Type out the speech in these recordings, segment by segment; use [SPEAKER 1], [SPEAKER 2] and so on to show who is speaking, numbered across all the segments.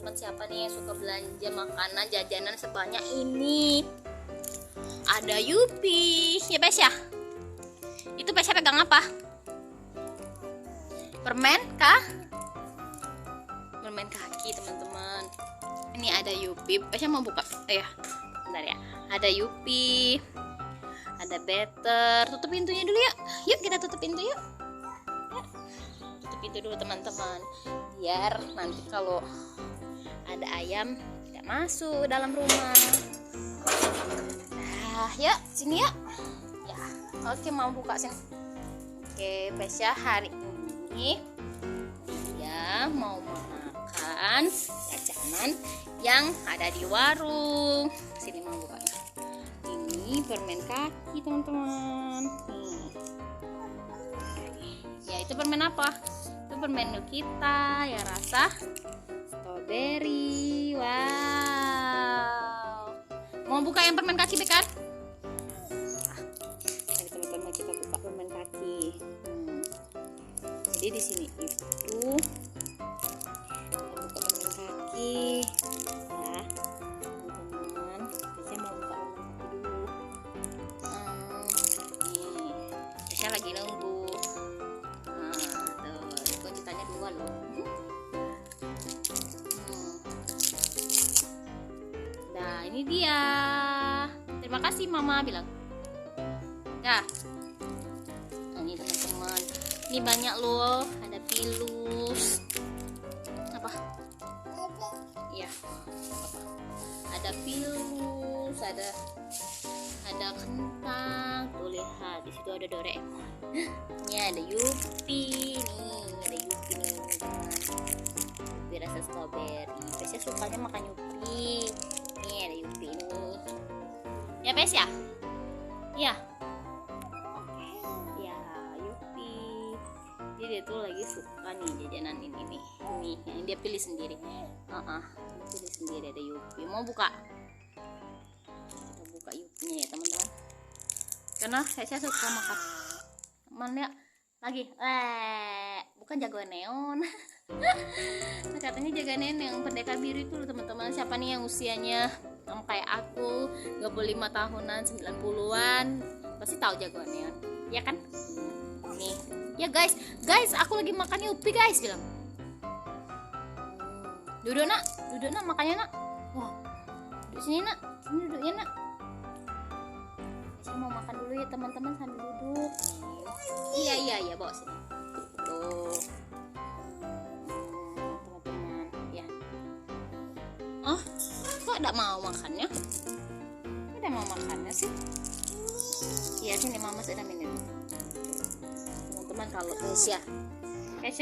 [SPEAKER 1] teman-teman, siapa nih yang suka belanja makanan jajanan sebanyak ini? Ada Yupi, ya Pes ya? Itu Pesnya pegang apa? Permen kah? Permen kaki teman-teman. Ini ada Yupi, Pesnya mau buka? Ya, bentar ya. Ada Yupi, ada Better. Tutup pintunya dulu yuk. Yuk kita tutup pintu yuk. Tutup pintu dulu teman-teman, biar nanti kalau ada ayam tidak masuk dalam rumah. Nah, yuk sini yuk. Ya, oke, mau buka sini. Oke, Pesya hari ini dia mau makan jajanan yang ada di warung. Sini mau bukanya. Ini permen kaki teman-teman. Nih. Ya, itu permen apa? Itu permen kita yang rasa strawberry. Wow. Mau buka yang permen kaki kan? Nah, teman-teman, kita buka permen kaki. Jadi di sini itu kita buka permen kaki. Ya, teman-teman. Saya mau buka permen kaki dulu. Nih, saya lagi nunggu. Dua loh. Nah, ini dia. Terima kasih Mama bilang. Ya. Nah, ini teman-teman. Ini banyak loh. Ada pilus. Apa? Iya. Ada pilus, ada kentang. Tuh lihat, di situ ada Doraemon. Ini ada Yupi nih. Yupi rasa strawberry. Pesnya sukanya makan Yupi. Nih ada Yupi ini. Ya Pes ya? Iya. Oke. Ya Yupi. Jadi dia tuh lagi suka nih jajanan ini nih. Ini yang dia pilih sendiri. Dia pilih sendiri, ada Yupi. Mau buka? Kita buka Yupinya ya teman-teman. Karena saya suka makan. Mana lagi? Bukan jagoan neon. Katanya jagoan neon yang pendekar biru itu loh teman-teman. Siapa nih yang usianya kayak aku 25 tahunan, 90-an, pasti tahu jagoan neon, ya kan? Nih, ya guys, aku lagi makan Yupi guys, bilang. Duduk nak, makannya nak. Wah, duduk sini nak, sini duduknya nak. Saya mau makan dulu ya teman-teman sambil duduk. Iya, bawa sini. Tuh. Teman-teman, ya. Oh, kok tidak mau makannya? Tidak mau makannya sih? Iya, sini Mama sudah minum. Teman-teman, kalau Kesya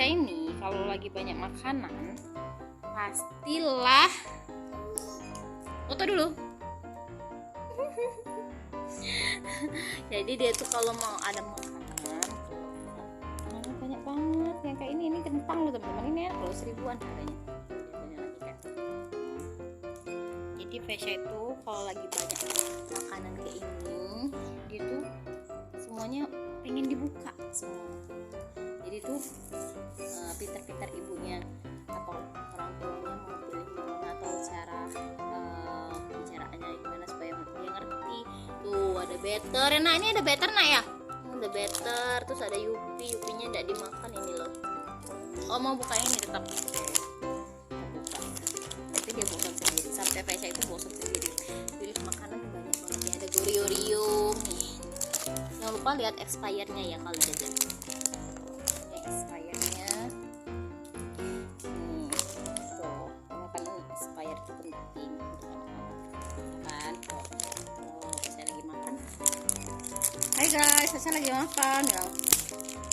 [SPEAKER 1] ini kalau lagi banyak makanan, pastilah foto dulu. Jadi dia tuh kalau mau ada makanan banyak banget yang kayak ini kentang loh teman-teman. Ini ya kalau 1000-an harganya. Banyak lagi kan. Jadi Vesya itu kalau lagi banyak makanan kayak ini, dia tuh semuanya pengen dibuka semua. Jadi tuh pintar-pintar ibunya atau orang tuanya mau pilih gimana atau cara bicaraannya gimana supaya dia ngerti. Tuh ada Better. Nah, ini ada Better nak ya? Ada Better, terus ada Yupinya tidak dimakan ini loh. Oh, mau buka ini tetap. Tapi dia bosan sendiri. Sampai Vesya itu bosan sendiri. Pilih makanan banyak banget. Ya, ada Gorio nih. Jangan lupa lihat expirednya ya kalau jajan. Expirednya. Tuh, kan expired itu penting untuk anak-anak. Kan? Saya lagi makan. Hai guys, saya lagi makan ya.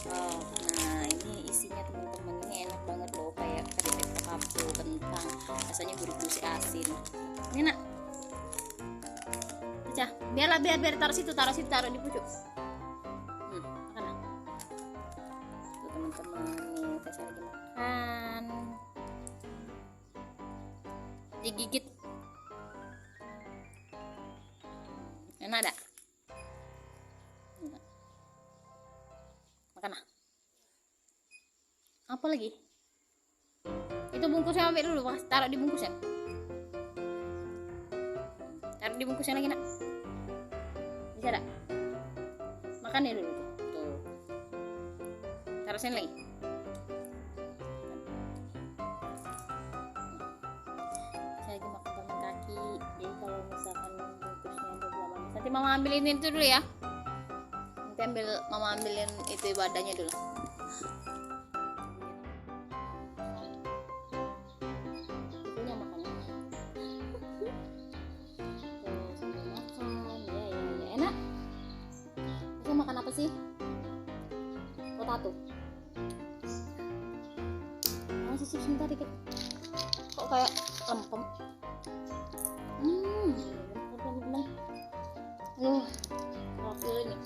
[SPEAKER 1] Nah ini isinya teman-teman, ini enak banget loh, kayak keripik kapu, kentang, rasanya gurih-gurih asin. Ini nak, aja, biar taruh situ, taruh di pucuk. Makan lah. Tuh teman-teman, nih saya lagi makan. Digigit. Enak ada? Makan lah. Apa lagi? Itu bungkusnya ambil dulu, taruh di bungkusnya. Taruh di bungkusnya lagi nak. Bisa tak? Makan ya dulu tuh. Taruh sini lagi. Saya lagi makan permen kaki. Jadi kalau misalkan bungkusnya udah lama, nanti mama ambilin itu dulu ya. Nanti mama ambilin itu wadahnya dulu. Itunya makannya. Tuh sambil makan. Ya enak. Bisa makan apa sih? Potato. Mau cicip sebentar dikit. Kok kayak lempem? Bener-bener. Aduh, profil ini.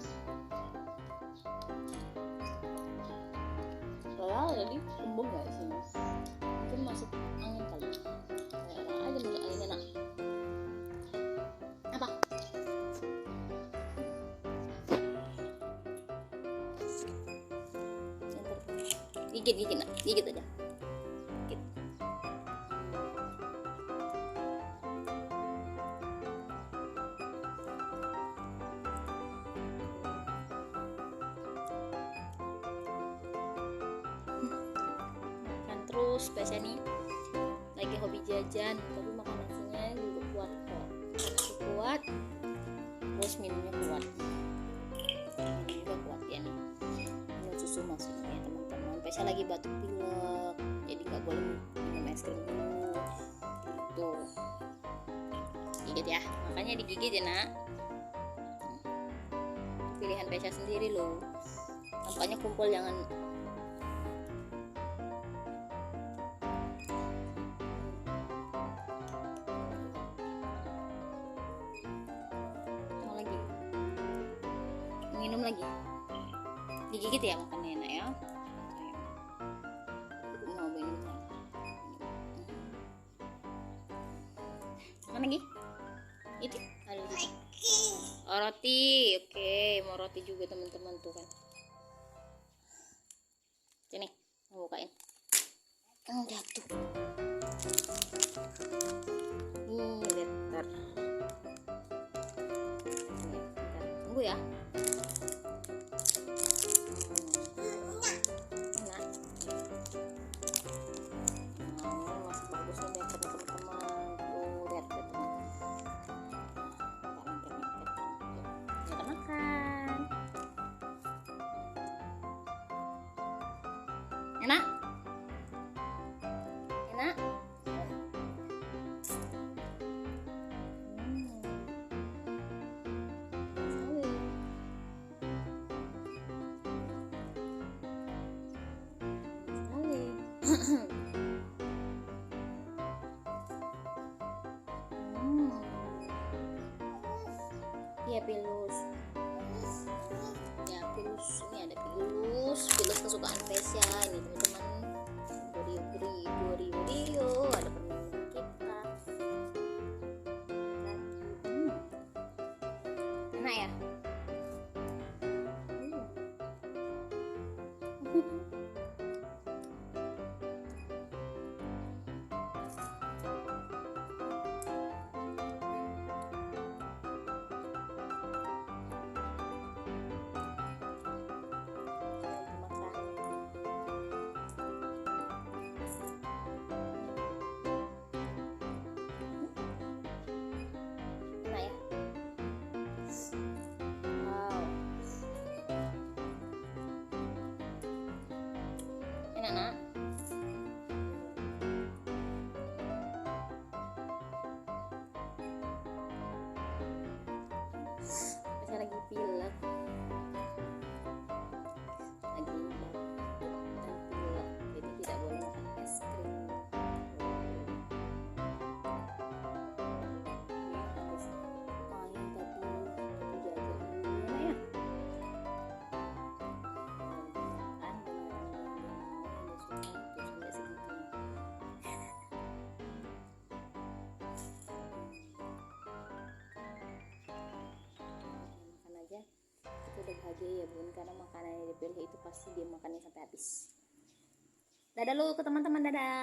[SPEAKER 1] Jadi kembung gak sih mas? Mungkin masuk angin kali. Kayak enak aja masuk angin enak. Apa? Gigit nak, gigit aja. Gigit. Terus biasanya nih lagi hobi jajan, tapi makan nasinya juga kuat kok. Nasi kuat, terus minumnya kuat. Minum juga kuat ya nih. Minum susu maksudnya teman-teman. Biasanya lagi batuk pilek, jadi nggak boleh minum es krim dulu. Gitu. Gigit ya, makanya digigit ya nak. Pilihan Pesha sendiri loh. Tampaknya kumpul jangan. Minum lagi, digigit ya, makannya enak ya. Mau minum makan lagi. Itu ada lagi. Oh, roti. Oke, mau roti juga teman-teman tuh kan. Sini, mau bukain. Jatuh. Ini letter. Tunggu ya. Enak? Enak? Ya pilus. Ya pilus, ini ada pilus kesukaan Pesha ini teman-teman. Rio, ada permainan kita. Enak ya? Enak nak? Saya lagi pilek, lagi pilek, jadi tidak boleh makan es krim. Habis main tadi jajan gimana ya? Itu udah bahagia ya bun, karena makanan yang dipilih itu pasti dia makannya sampai habis. Dadah lu ke teman-teman, dadah.